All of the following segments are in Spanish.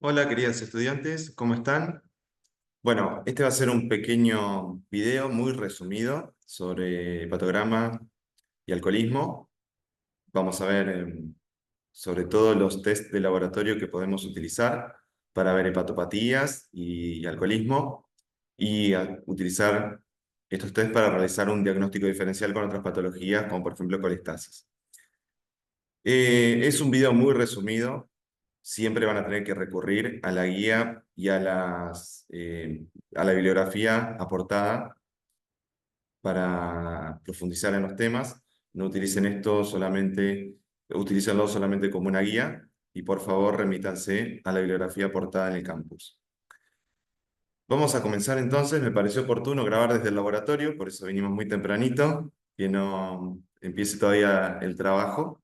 Hola, queridos estudiantes, ¿cómo están? Bueno, este va a ser un pequeño video muy resumido sobre hepatograma y alcoholismo. Vamos a ver sobre todo los test de laboratorio que podemos utilizar para ver hepatopatías y alcoholismo y utilizar estos test para realizar un diagnóstico diferencial con otras patologías, como por ejemplo colestasis. Es un video muy resumido. Siempre van a tener que recurrir a la guía y a la bibliografía aportada para profundizar en los temas. No utilicen esto solamente, utilícenlo solamente como una guía y por favor remítanse a la bibliografía aportada en el campus. Vamos a comenzar entonces. Me pareció oportuno grabar desde el laboratorio, por eso venimos muy tempranito, que no empiece todavía el trabajo,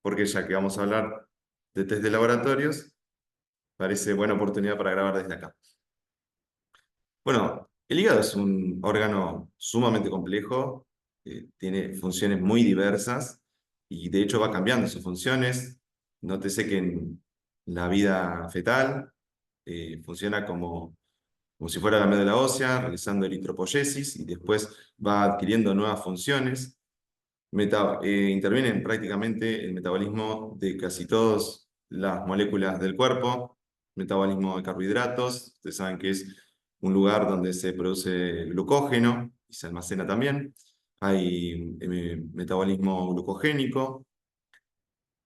porque ya que vamos a hablar de test de laboratorios, parece buena oportunidad para grabar desde acá. Bueno, el hígado es un órgano sumamente complejo, tiene funciones muy diversas y de hecho va cambiando sus funciones. Nótese que en la vida fetal funciona como si fuera la médula ósea, realizando eritropoyesis y después va adquiriendo nuevas funciones. Interviene en prácticamente el metabolismo de casi todas las moléculas del cuerpo, metabolismo de carbohidratos. Ustedes saben que es un lugar donde se produce glucógeno y se almacena también. Hay metabolismo glucogénico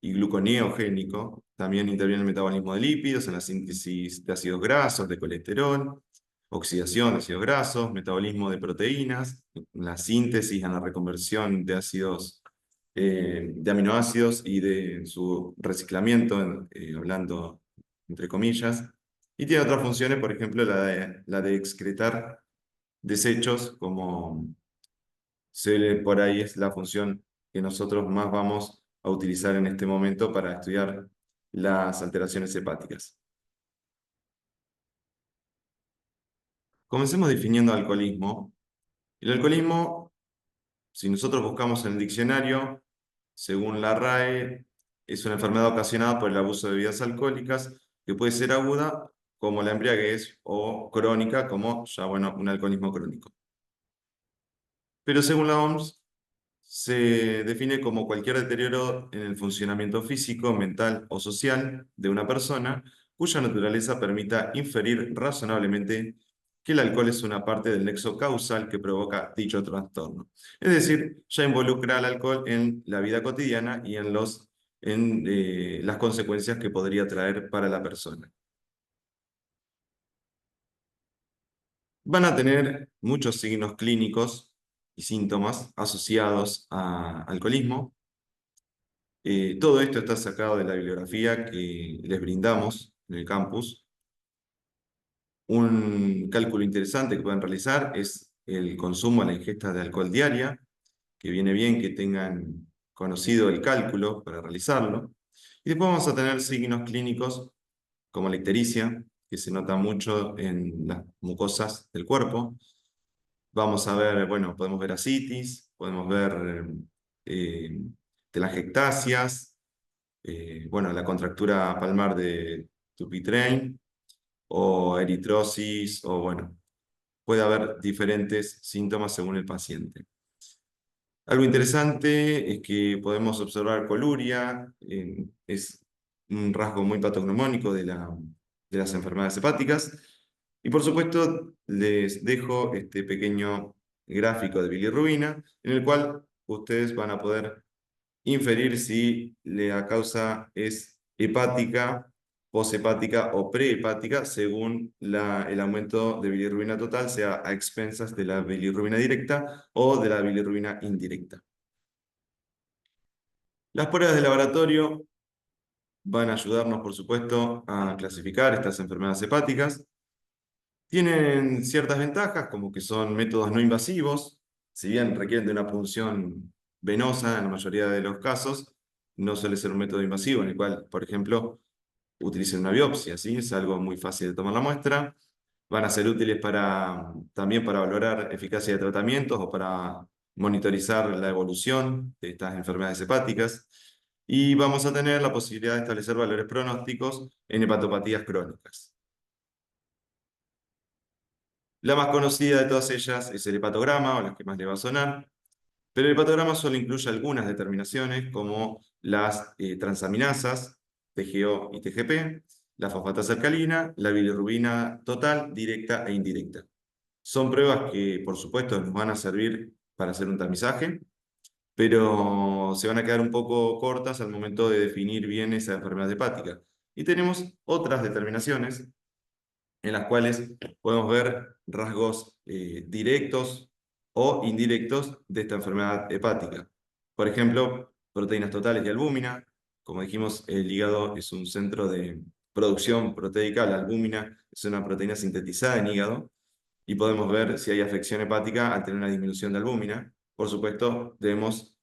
y gluconeogénico. También interviene el metabolismo de lípidos, en la síntesis de ácidos grasos, de colesterol, oxidación de ácidos grasos, metabolismo de proteínas, la síntesis, en la reconversión de ácidos, de aminoácidos y de su reciclamiento, hablando entre comillas. Y tiene otras funciones, por ejemplo, la de excretar desechos, como por ahí es la función que nosotros más vamos a utilizar en este momento para estudiar las alteraciones hepáticas. Comencemos definiendo alcoholismo. El alcoholismo, si nosotros buscamos en el diccionario, según la RAE, es una enfermedad ocasionada por el abuso de bebidas alcohólicas que puede ser aguda, como la embriaguez, o crónica, como ya, bueno, un alcoholismo crónico. Pero según la OMS, se define como cualquier deterioro en el funcionamiento físico, mental o social de una persona cuya naturaleza permita inferir razonablemente que el alcohol es una parte del nexo causal que provoca dicho trastorno. Es decir, ya involucra al alcohol en la vida cotidiana y en las consecuencias que podría traer para la persona. Van a tener muchos signos clínicos y síntomas asociados a alcoholismo. Todo esto está sacado de la bibliografía que les brindamos en el campus. Un cálculo interesante que pueden realizar es el consumo, la ingesta de alcohol diaria, que viene bien que tengan conocido el cálculo para realizarlo. Y después vamos a tener signos clínicos como la ictericia, que se nota mucho en las mucosas del cuerpo. Vamos a ver, bueno, podemos ver ascitis, podemos ver eh, telangiectasias, bueno, la contractura palmar de Dupuytren o eritrosis, o bueno, puede haber diferentes síntomas según el paciente. Algo interesante es que podemos observar coluria, es un rasgo muy patognomónico de las enfermedades hepáticas. Y por supuesto, les dejo este pequeño gráfico de bilirrubina, en el cual ustedes van a poder inferir si la causa es hepática, poshepática o prehepática, según el aumento de bilirrubina total, sea a expensas de la bilirrubina directa o de la bilirrubina indirecta. Las pruebas de laboratorio van a ayudarnos, por supuesto, a clasificar estas enfermedades hepáticas. Tienen ciertas ventajas, como que son métodos no invasivos, si bien requieren de una punción venosa en la mayoría de los casos, no suele ser un método invasivo en el cual, por ejemplo, utilicen una biopsia, ¿sí? Es algo muy fácil de tomar la muestra. Van a ser útiles también para valorar eficacia de tratamientos o para monitorizar la evolución de estas enfermedades hepáticas. Y vamos a tener la posibilidad de establecer valores pronósticos en hepatopatías crónicas. La más conocida de todas ellas es el hepatograma, o la que más le va a sonar, pero el hepatograma solo incluye algunas determinaciones como las transaminasas, TGO y TGP, la fosfatasa alcalina, la bilirrubina total, directa e indirecta. Son pruebas que, por supuesto, nos van a servir para hacer un tamizaje, pero se van a quedar un poco cortas al momento de definir bien esa enfermedad hepática. Y tenemos otras determinaciones en las cuales podemos ver rasgos directos o indirectos de esta enfermedad hepática. Por ejemplo, proteínas totales y albúmina. Como dijimos, el hígado es un centro de producción proteica. La albúmina es una proteína sintetizada en hígado y podemos ver si hay afección hepática al tener una disminución de albúmina. Por supuesto, debemos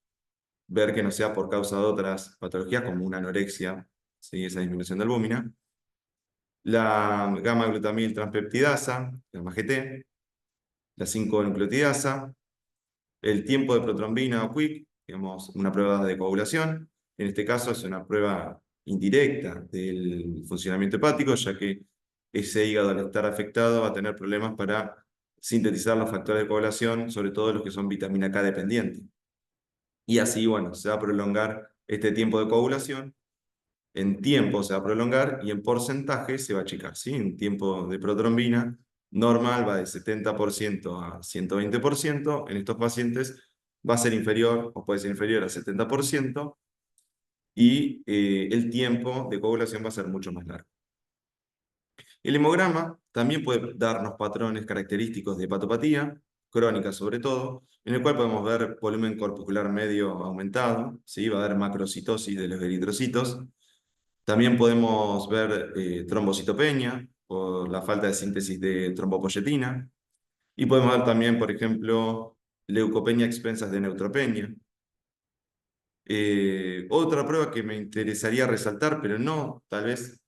ver que no sea por causa de otras patologías como una anorexia, ¿sí? Esa disminución de albúmina. La gamma-glutamil transpeptidasa, gamma-GT, la 5-nucleotidasa, el tiempo de protrombina o QUIC, digamos, una prueba de coagulación. En este caso es una prueba indirecta del funcionamiento hepático, ya que ese hígado al estar afectado va a tener problemas para sintetizar los factores de coagulación, sobre todo los que son vitamina K dependientes. Y así, bueno, se va a prolongar este tiempo de coagulación, en tiempo se va a prolongar y en porcentaje se va a achicar, ¿sí? En tiempo de protrombina normal va de 70% a 120%, en estos pacientes va a ser inferior o puede ser inferior a 70% y el tiempo de coagulación va a ser mucho más largo. El hemograma también puede darnos patrones característicos de hepatopatía, crónica sobre todo, en el cual podemos ver volumen corpuscular medio aumentado, ¿sí? Va a haber macrocitosis de los eritrocitos. También podemos ver trombocitopenia por la falta de síntesis de trombopoyetina. Y podemos ver también, por ejemplo, leucopenia a expensas de neutropenia. Otra prueba que me interesaría resaltar, pero no tal vez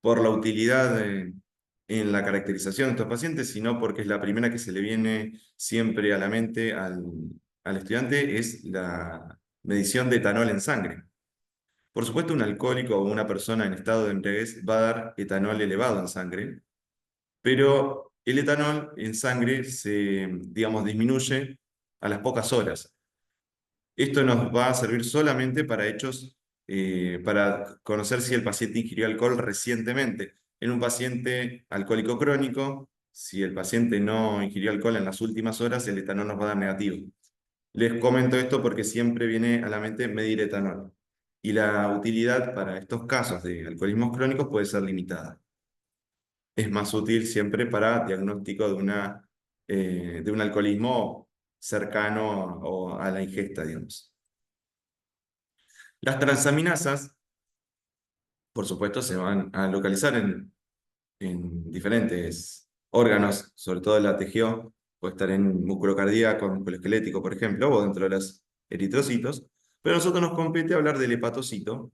por la utilidad en la caracterización de estos pacientes, sino porque es la primera que se le viene siempre a la mente al estudiante, es la medición de etanol en sangre. Por supuesto, un alcohólico o una persona en estado de embriaguez va a dar etanol elevado en sangre, pero el etanol en sangre se, digamos, disminuye a las pocas horas. Esto nos va a servir solamente para hechos, para conocer si el paciente ingirió alcohol recientemente. En un paciente alcohólico crónico, si el paciente no ingirió alcohol en las últimas horas, el etanol nos va a dar negativo. Les comento esto porque siempre viene a la mente medir etanol. Y la utilidad para estos casos de alcoholismos crónicos puede ser limitada. Es más útil siempre para diagnóstico de un alcoholismo cercano o a la ingesta, digamos. Las transaminasas, por supuesto, se van a localizar en diferentes órganos, sobre todo la TGO, puede estar en músculo cardíaco, músculo esquelético, por ejemplo, o dentro de los eritrocitos, pero a nosotros nos compete hablar del hepatocito,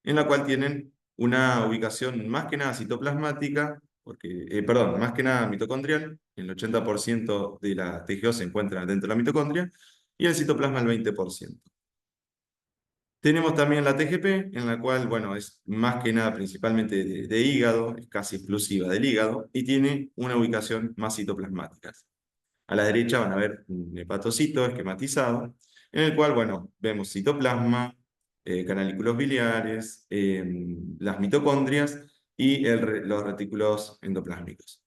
en la cual tienen una ubicación más que nada citoplasmática, porque, perdón, más que nada mitocondrial, el 80% de la TGO se encuentra dentro de la mitocondria, y el citoplasma el 20%. Tenemos también la TGP, en la cual, bueno, es más que nada principalmente de hígado, es casi exclusiva del hígado, y tiene una ubicación más citoplasmática. A la derecha van a ver un hepatocito esquematizado, en el cual, bueno, vemos citoplasma, canalículos biliares, las mitocondrias y los retículos endoplásmicos,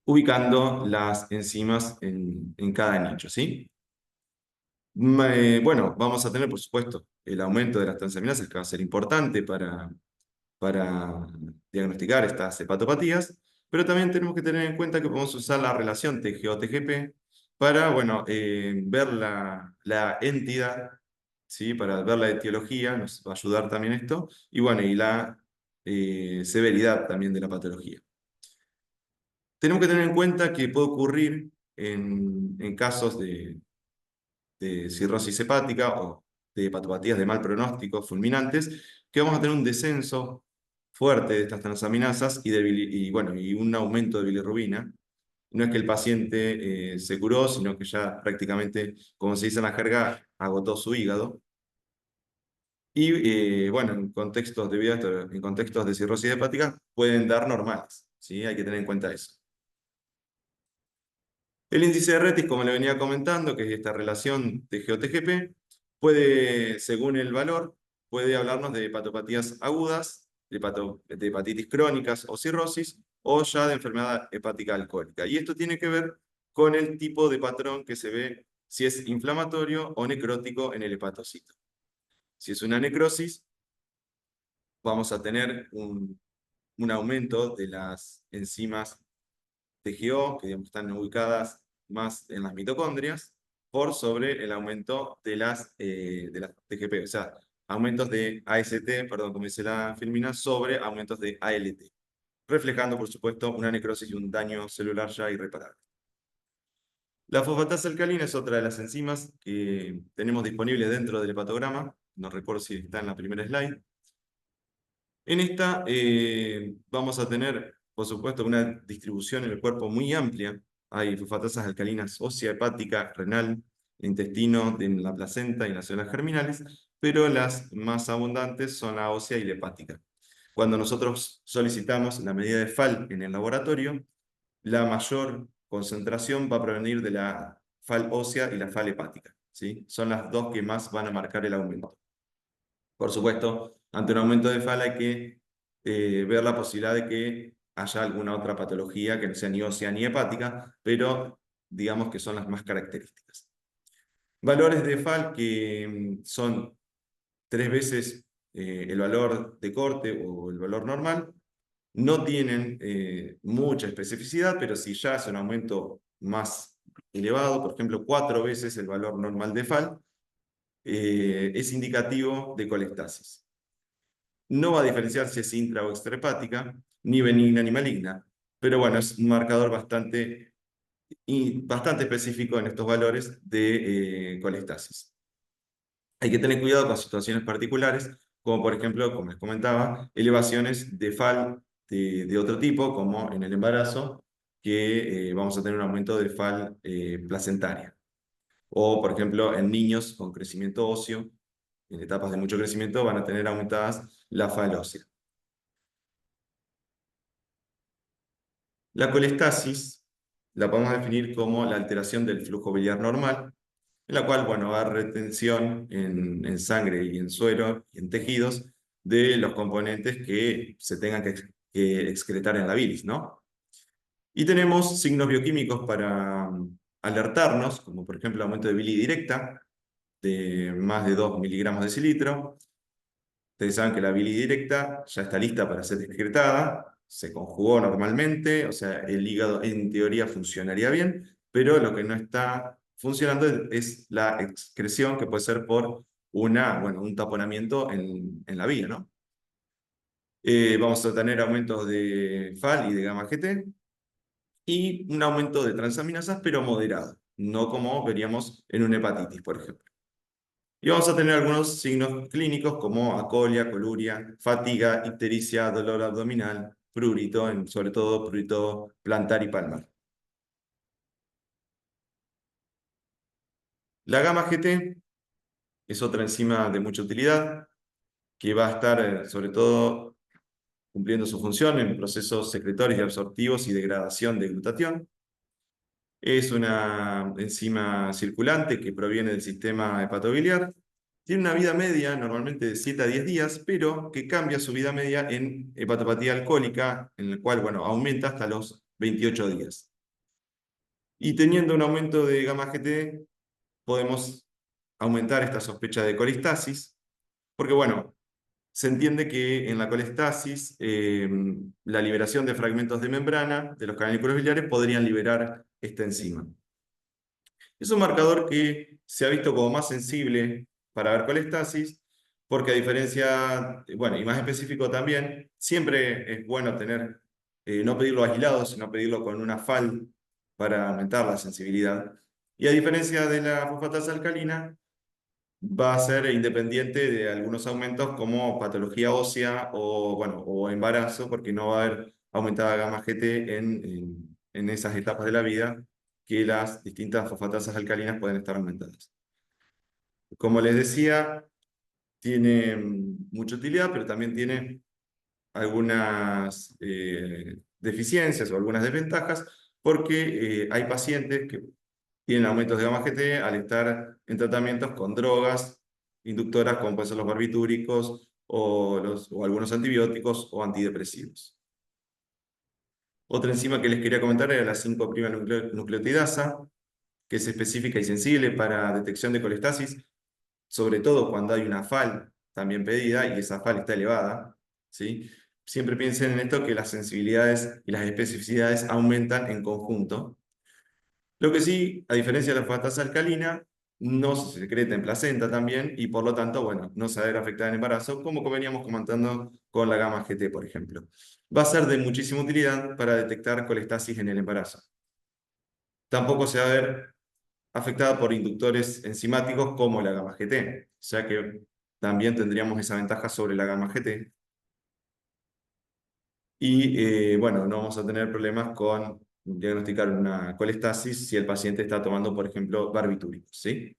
ubicando las enzimas en cada nicho, ¿sí? Bueno, vamos a tener, por supuesto, el aumento de las transaminasas, que va a ser importante para diagnosticar estas hepatopatías, pero también tenemos que tener en cuenta que podemos usar la relación TGO-TGP para, bueno, ver la entidad, ¿sí? Para ver la etiología, nos va a ayudar también esto, y bueno, y la severidad también de la patología. Tenemos que tener en cuenta que puede ocurrir en casos de cirrosis hepática o de hepatopatías de mal pronóstico fulminantes, que vamos a tener un descenso fuerte de estas transaminasas y bueno, y un aumento de bilirrubina. No es que el paciente se curó, sino que ya prácticamente, como se dice en la jerga, agotó su hígado. Y bueno, en contextos, debido a esto, en contextos de cirrosis hepática, pueden dar normales, ¿sí? Hay que tener en cuenta eso. El índice de Retis, como le venía comentando, que es esta relación TGO-TGP, puede, según el valor, puede hablarnos de hepatopatías agudas, de hepatitis crónicas o cirrosis, o ya de enfermedad hepática alcohólica. Y esto tiene que ver con el tipo de patrón que se ve, si es inflamatorio o necrótico en el hepatocito. Si es una necrosis, vamos a tener un aumento de las enzimas TGO, que digamos, están ubicadas más en las mitocondrias, por sobre el aumento de las TGP, o sea, aumentos de AST, perdón, como dice la filmina, sobre aumentos de ALT, reflejando, por supuesto, una necrosis y un daño celular ya irreparable. La fosfatasa alcalina es otra de las enzimas que tenemos disponibles dentro del hepatograma, no recuerdo si está en la primera slide. En esta vamos a tener, por supuesto, una distribución en el cuerpo muy amplia. Hay fosfatasas alcalinas ósea, hepática, renal, intestino, en la placenta y en las células germinales, pero las más abundantes son la ósea y la hepática. Cuando nosotros solicitamos la medida de FAL en el laboratorio, la mayor concentración va a provenir de la FAL ósea y la FAL hepática, ¿sí? Son las dos que más van a marcar el aumento. Por supuesto, ante un aumento de FAL hay que ver la posibilidad de que haya alguna otra patología que no sea ni ósea ni hepática, pero digamos que son las más características. Valores de FAL que son 3 veces el valor de corte o el valor normal, no tienen mucha especificidad, pero si ya es un aumento más elevado, por ejemplo, 4 veces el valor normal de FAL, es indicativo de colestasis. No va a diferenciar si es intra o extrahepática, ni benigna ni maligna, pero bueno, es un marcador bastante específico en estos valores de colestasis. Hay que tener cuidado con situaciones particulares, como por ejemplo, como les comentaba, elevaciones de FAL de otro tipo, como en el embarazo, que vamos a tener un aumento de FAL placentaria. O, por ejemplo, en niños con crecimiento óseo, en etapas de mucho crecimiento, van a tener aumentadas la FAL ósea. La colestasis la podemos definir como la alteración del flujo biliar normal, en la cual, bueno, va a haber retención en sangre y en suero y en tejidos de los componentes que se tengan que excretar en la bilis, ¿no? Y tenemos signos bioquímicos para alertarnos, como por ejemplo aumento de bilis directa de más de 2 miligramos de decilitro. Ustedes saben que la bilis directa ya está lista para ser excretada, se conjugó normalmente, o sea, el hígado en teoría funcionaría bien, pero lo que no está funcionando es la excreción, que puede ser por un taponamiento en la vía, ¿no? Vamos a tener aumentos de FAL y de gamma GT y un aumento de transaminasas, pero moderado, no como veríamos en una hepatitis, por ejemplo. Y vamos a tener algunos signos clínicos como acolia, coluria, fatiga, ictericia, dolor abdominal, prurito, sobre todo prurito plantar y palmar. La gamma GT es otra enzima de mucha utilidad que va a estar sobre todo cumpliendo su función en procesos secretorios y absortivos y degradación de glutatión. Es una enzima circulante que proviene del sistema hepatobiliar. Tiene una vida media normalmente de 7 a 10 días, pero que cambia su vida media en hepatopatía alcohólica, en el cual, bueno, aumenta hasta los 28 días. Y teniendo un aumento de gamma GT, podemos aumentar esta sospecha de colistasis, porque, bueno, se entiende que en la colestasis la liberación de fragmentos de membrana de los cavernícolas biliares podrían liberar esta enzima. Es un marcador que se ha visto como más sensible para ver colestasis, porque a diferencia, bueno, y más específico también, siempre es bueno no pedirlo aislado, sino pedirlo con una FAL para aumentar la sensibilidad. Y a diferencia de la fosfatasa alcalina, va a ser independiente de algunos aumentos como patología ósea o embarazo, porque no va a haber aumentada gamma GT en esas etapas de la vida que las distintas fosfatasas alcalinas pueden estar aumentadas. Como les decía, tiene mucha utilidad, pero también tiene algunas deficiencias o algunas desventajas, porque hay pacientes que tienen aumentos de gamma GT al estar en tratamientos con drogas inductoras como pueden ser los barbitúricos o algunos antibióticos o antidepresivos. Otra enzima que les quería comentar era la 5' nucleotidasa, que es específica y sensible para detección de colestasis, sobre todo cuando hay una FAL también pedida y esa FAL está elevada, ¿sí? Siempre piensen en esto, que las sensibilidades y las especificidades aumentan en conjunto. Lo que sí, a diferencia de la fosfatasa alcalina, no se secreta en placenta también y por lo tanto, bueno, no se va a ver afectada en embarazo, como veníamos comentando con la gamma GT, por ejemplo. Va a ser de muchísima utilidad para detectar colestasis en el embarazo. Tampoco se va a ver afectada por inductores enzimáticos como la gamma GT, o sea que también tendríamos esa ventaja sobre la gamma GT. Y bueno, no vamos a tener problemas con diagnosticar una colestasis si el paciente está tomando, por ejemplo, barbitúricos, ¿sí?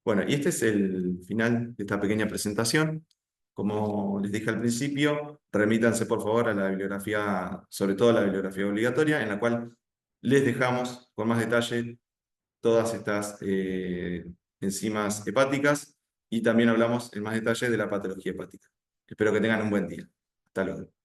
Bueno, y este es el final de esta pequeña presentación. Como les dije al principio, remítanse por favor a la bibliografía, sobre todo a la bibliografía obligatoria, en la cual les dejamos con más detalle todas estas enzimas hepáticas y también hablamos en más detalle de la patología hepática. Espero que tengan un buen día. Hasta luego.